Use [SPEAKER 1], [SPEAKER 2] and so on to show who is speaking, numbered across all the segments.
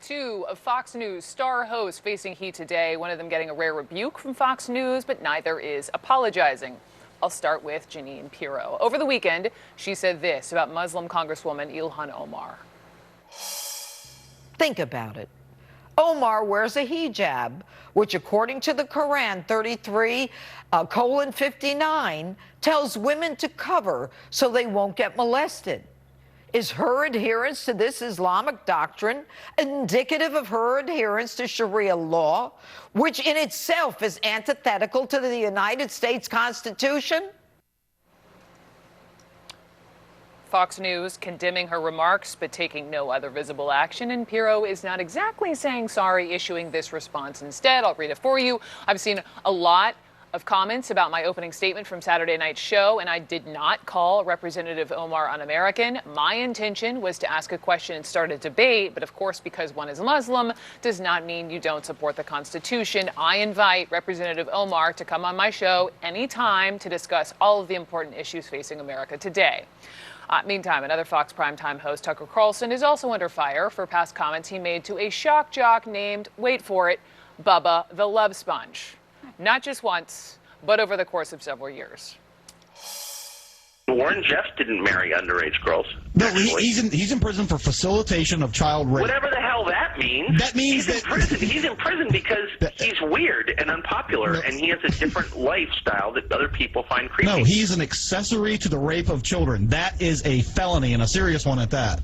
[SPEAKER 1] Two of Fox News star hosts facing heat today, one of them getting a rare rebuke from Fox News, but neither is apologizing. I'll start with Jeanine Pirro. Over the weekend, she said this about Muslim Congresswoman Ilhan Omar.
[SPEAKER 2] Think about it. Omar wears a hijab, which according to the Quran 33:59 tells women to cover so they won't get molested. Is her adherence to this Islamic doctrine indicative of her adherence to Sharia law, which in itself is antithetical to the United States Constitution?
[SPEAKER 1] Fox News condemning her remarks, but taking no other visible action. And Pirro is not exactly saying sorry, issuing this response instead. I'll read it for you. I've seen a lot of comments about my opening statement from Saturday night's show, and I did not call Representative Omar un-American. My intention was to ask a question and start a debate, but of course, because one is Muslim does not mean you don't support the Constitution. I invite Representative Omar to come on my show anytime to discuss all of the important issues facing America today. Meantime, another Fox primetime host, Tucker Carlson, is also under fire for past comments he made to a shock jock named, wait for it, Bubba the Love Sponge. Not just once, but over the course of several years.
[SPEAKER 3] Warren Jeffs didn't marry underage girls.
[SPEAKER 4] No, he's in prison for facilitation of child rape.
[SPEAKER 3] Whatever the hell that means.
[SPEAKER 4] That means
[SPEAKER 3] he's in prison because he's weird and unpopular, and he has a different lifestyle that other people find creepy.
[SPEAKER 4] No, he's an accessory to the rape of children. That is a felony, and a serious one at that.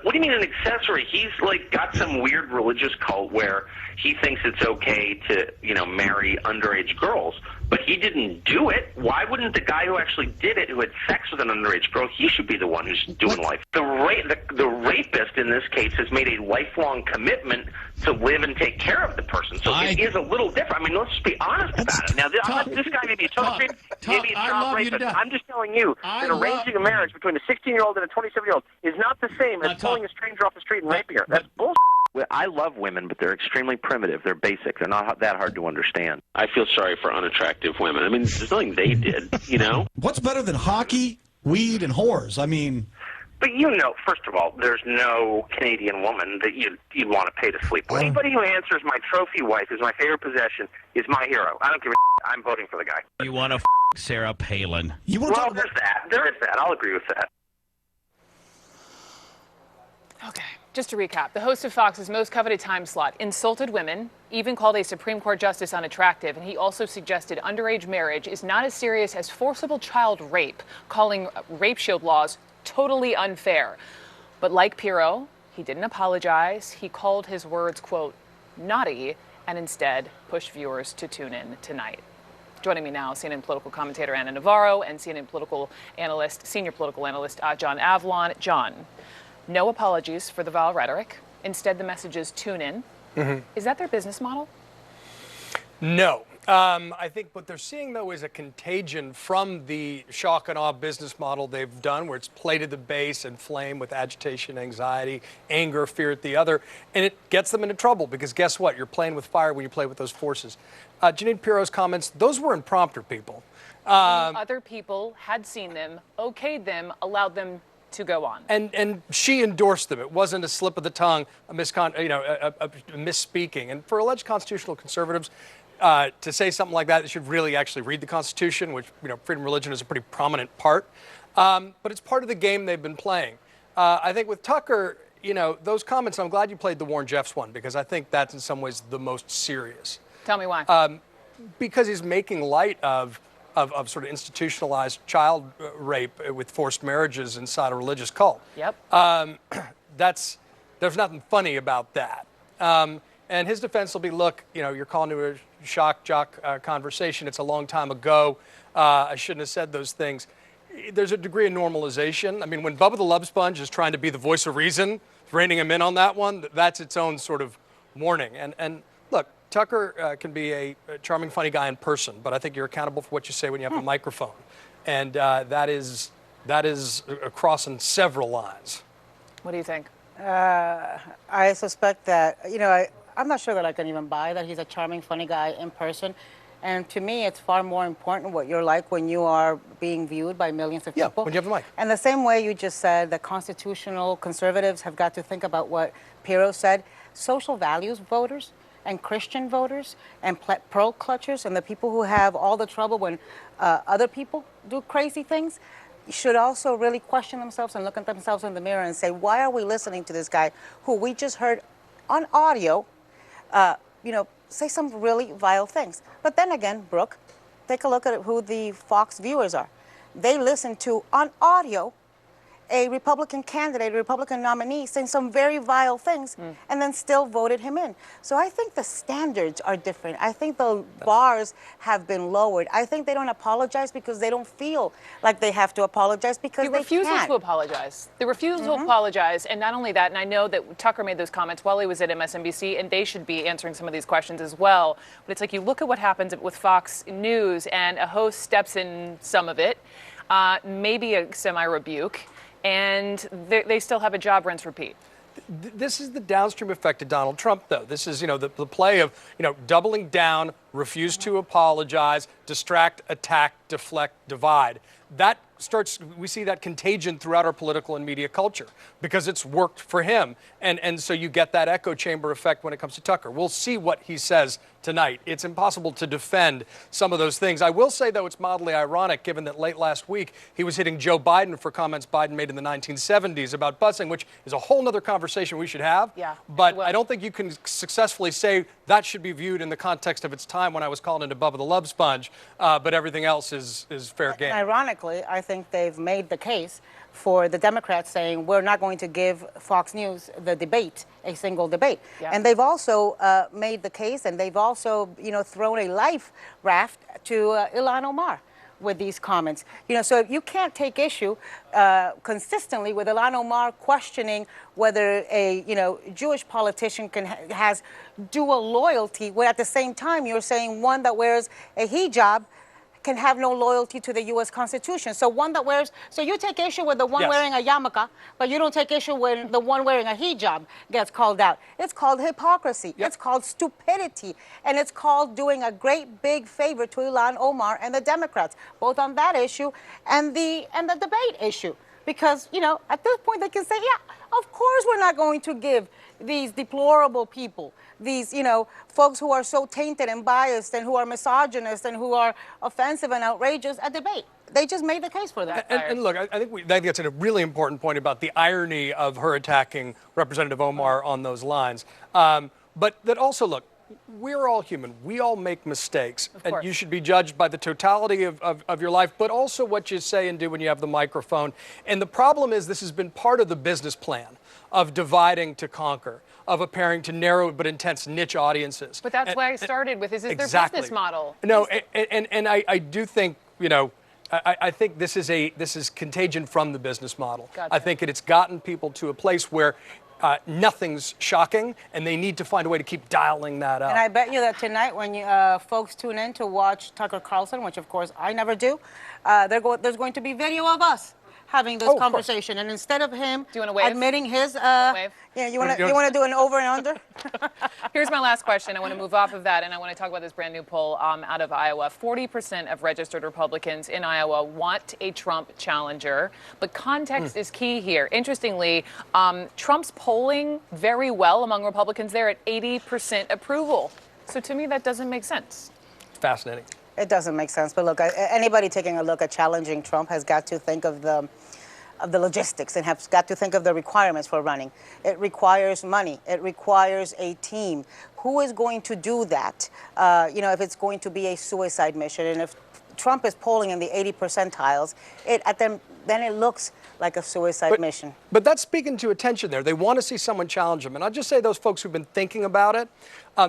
[SPEAKER 3] What do you mean an accessory? He's like got some weird religious cult where he thinks it's okay to, marry underage girls, but he didn't do it. Why wouldn't the guy who actually did it, who had sex with an underage girl, he should be the one who's doing life? The rapist in this case has made a lifelong commitment to live and take care of the person. So it is a little different. I mean, let's be honest about it. Now, this guy may be a total maybe a child rapist. I'm just telling you that arranging a marriage between a 16-year-old and a 27-year-old is not the same as pulling a stranger off the street and raping her. That's bullshit. I love women, but they're extremely primitive. They're basic. They're not that hard to understand. I feel sorry for unattractive women. I mean, there's nothing they did,
[SPEAKER 4] What's better than hockey, weed, and whores? I mean...
[SPEAKER 3] But first of all, there's no Canadian woman that you'd want to pay to sleep with. Anybody who answers my trophy wife is my favorite possession is my hero. I don't give a I'm voting for the guy.
[SPEAKER 5] You want to Sarah Palin.
[SPEAKER 3] There's that. There is that. I'll agree with that.
[SPEAKER 1] Okay, just to recap, the host of Fox's most coveted time slot insulted women, even called a Supreme Court justice unattractive, and he also suggested underage marriage is not as serious as forcible child rape, calling rape shield laws totally unfair. But like Pirro, he didn't apologize. He called his words, quote, naughty, and instead pushed viewers to tune in tonight. Joining me now, CNN political commentator Ana Navarro and CNN senior political analyst John Avlon. John, no apologies for the vile rhetoric. Instead, the message is tune in. Mm-hmm. Is that their business model?
[SPEAKER 6] No. I think what they're seeing, though, is a contagion from the shock and awe business model they've done, where it's play to the base and flame with agitation, anxiety, anger, fear at the other. And it gets them into trouble because guess what? You're playing with fire when you play with those forces. Jeanine Pirro's comments, those were impromptu, people.
[SPEAKER 1] Other people had seen them, okayed them, allowed them to go on.
[SPEAKER 6] And she endorsed them. It wasn't a slip of the tongue, a misspeaking. And for alleged constitutional conservatives, to say something like that, they should really actually read the Constitution, which, freedom of religion is a pretty prominent part. But it's part of the game they've been playing. I think with Tucker, those comments, I'm glad you played the Warren Jeffs one, because I think that's in some ways the most serious.
[SPEAKER 1] Tell me why.
[SPEAKER 6] Because he's making light of sort of institutionalized child rape with forced marriages inside a religious cult.
[SPEAKER 1] Yep.
[SPEAKER 6] There's nothing funny about that. And his defense will be, look, you're calling to a shock jock conversation. It's a long time ago. I shouldn't have said those things. There's a degree of normalization. I mean, when Bubba the Love Sponge is trying to be the voice of reason, reining him in on that one, that's its own sort of warning. And look, Tucker can be a charming, funny guy in person, but I think you're accountable for what you say when you have a microphone. And that is crossing several lines.
[SPEAKER 1] What do you think?
[SPEAKER 7] I suspect that, I'm not sure that I can even buy that he's a charming, funny guy in person. And to me, it's far more important what you're like when you are being viewed by millions of
[SPEAKER 6] Yeah,
[SPEAKER 7] people.
[SPEAKER 6] when you have the mic.
[SPEAKER 7] And the same way you just said that constitutional conservatives have got to think about what Pirro said, social values voters and Christian voters and pearl clutchers and the people who have all the trouble when other people do crazy things should also really question themselves and look at themselves in the mirror and say, why are we listening to this guy who we just heard on audio, say some really vile things. But then again, Brooke, take a look at who the Fox viewers are. They listen to, on audio, a Republican candidate, a Republican nominee saying some very vile things and then still voted him in. So I think the standards are different. I think the bars have been lowered. I think they don't apologize because they don't feel like they have to apologize because
[SPEAKER 1] The
[SPEAKER 7] they
[SPEAKER 1] refusal
[SPEAKER 7] can't.
[SPEAKER 1] to apologize. The refusal to apologize, and not only that, and I know that Tucker made those comments while he was at MSNBC, and they should be answering some of these questions as well. But it's like you look at what happens with Fox News, and a host steps in some of it, maybe a semi-rebuke, and they still have a job, rinse, repeat.
[SPEAKER 6] This is the downstream effect of Donald Trump, though. This is, the play of, doubling down, refuse to apologize, distract, attack, deflect, divide. That we see that contagion throughout our political and media culture because it's worked for him. And so you get that echo chamber effect when it comes to Tucker. We'll see what he says tonight. It's impossible to defend some of those things. I will say, though, it's mildly ironic given that late last week he was hitting Joe Biden for comments Biden made in the 1970s about busing, which is a whole other conversation we should have.
[SPEAKER 1] Yeah,
[SPEAKER 6] but I don't think you can successfully say that should be viewed in the context of its time when I was calling it Above the Love Sponge, but everything else is fair game.
[SPEAKER 7] And ironically, I think they've made the case for the Democrats saying we're not going to give Fox News the debate, a single debate.
[SPEAKER 1] Yeah.
[SPEAKER 7] And they've also made the case, and they've also, thrown a life raft to Ilhan Omar with these comments. So you can't take issue consistently with Ilhan Omar questioning whether a, Jewish politician has dual loyalty, where at the same time you're saying one that wears a hijab can have no loyalty to the U.S. Constitution. So you take issue with the one wearing a yarmulke, but you don't take issue when the one wearing a hijab gets called out. It's called hypocrisy. It's called stupidity. And it's called doing a great big favor to Ilhan Omar and the Democrats, both on that issue and the debate issue. Because, at this point they can say, yeah, of course we're not going to give these deplorable people, these, folks who are so tainted and biased and who are misogynist and who are offensive and outrageous a debate. They just made the case for that.
[SPEAKER 6] And look, I think that's a really important point about the irony of her attacking Representative Omar on those lines. But that also, look, we're all human. We all make mistakes. And you should be judged by the totality of your life, but also what you say and do when you have the microphone. And the problem is this has been part of the business plan of dividing to conquer, of appearing to narrow but intense niche audiences.
[SPEAKER 1] But that's why I started with, is this their business model?
[SPEAKER 6] No, and I do think, I think this is contagion from the business model.
[SPEAKER 1] Gotcha.
[SPEAKER 6] I think it's gotten people to a place where nothing's shocking, and they need to find a way to keep dialing that up.
[SPEAKER 7] And I bet you that tonight when you folks tune in to watch Tucker Carlson, which of course I never do, there's going to be video of us having this conversation. And instead of him admitting his, you want to do an over and under?
[SPEAKER 1] Here's my last question. I want to move off of that, and I want to talk about this brand new poll out of Iowa. 40% of registered Republicans in Iowa want a Trump challenger, but context is key here. Interestingly, Trump's polling very well among Republicans there at 80% approval. So to me, that doesn't make sense.
[SPEAKER 6] Fascinating.
[SPEAKER 7] It doesn't make sense, but look, anybody taking a look at challenging Trump has got to think of the logistics and has got to think of the requirements for running. It requires money. It requires a team. Who is going to do that? If it's going to be a suicide mission, and if Trump is polling in the 80 percentiles, then it looks like a suicide mission.
[SPEAKER 6] But that's speaking to attention there. They want to see someone challenge him. And I'll just say those folks who've been thinking about it,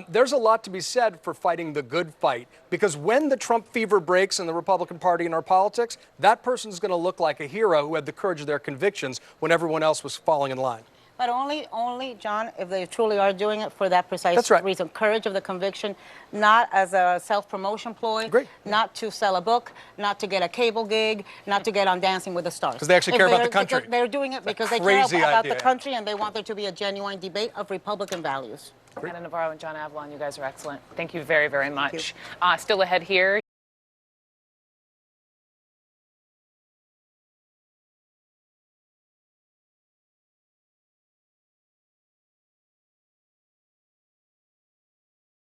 [SPEAKER 6] there's a lot to be said for fighting the good fight. Because when the Trump fever breaks in the Republican Party and our politics, that person's going to look like a hero who had the courage of their convictions when everyone else was falling in line.
[SPEAKER 7] But only, John, if they truly are doing it for that precise
[SPEAKER 6] That's right.
[SPEAKER 7] reason. Courage of the conviction, not as a self-promotion ploy,
[SPEAKER 6] Agreed.
[SPEAKER 7] not to sell a book, not to get a cable gig, not to get on Dancing with the Stars.
[SPEAKER 6] Because they actually care about the country.
[SPEAKER 7] They're doing it because they care
[SPEAKER 6] crazy
[SPEAKER 7] about
[SPEAKER 6] idea.
[SPEAKER 7] the country and they want there to be a genuine debate of Republican values.
[SPEAKER 1] Anna Navarro and John Avalon, you guys are excellent. Thank you very, very much. Still ahead here.